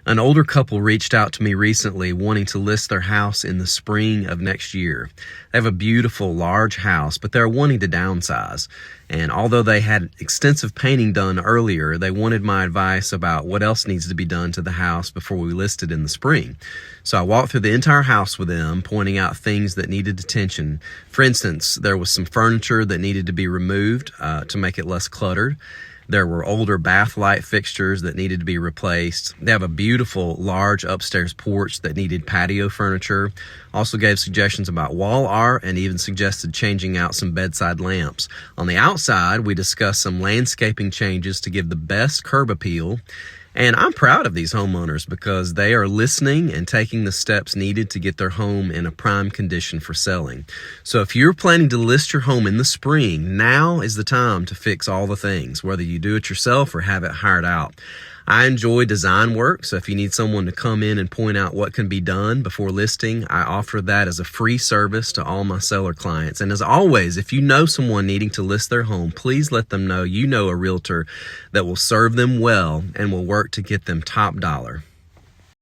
An older couple reached out to me recently wanting to list their house in the spring of next year. They have a beautiful, large house, but they're wanting to downsize. And although they had extensive painting done earlier, they wanted my advice about what else needs to be done to the house before we list it in the spring. So I walked through the entire house with them, pointing out things that needed attention. For instance, there was some furniture that needed to be removed to make it less cluttered. There were older bath light fixtures that needed to be replaced. They have a beautiful, large upstairs porch that needed patio furniture. Also gave suggestions about wall art and even suggested changing out some bedside lamps. On the outside, we discussed some landscaping changes to give the best curb appeal. And I'm proud of these homeowners because they are listening and taking the steps needed to get their home in a prime condition for selling. So if you're planning to list your home in the spring, now is the time to fix all the things, whether you do it yourself or have it hired out. I enjoy design work, so if you need someone to come in and point out what can be done before listing, I offer that as a free service to all my seller clients. And as always, if you know someone needing to list their home, please let them know you know a realtor that will serve them well and will work to get them top dollar.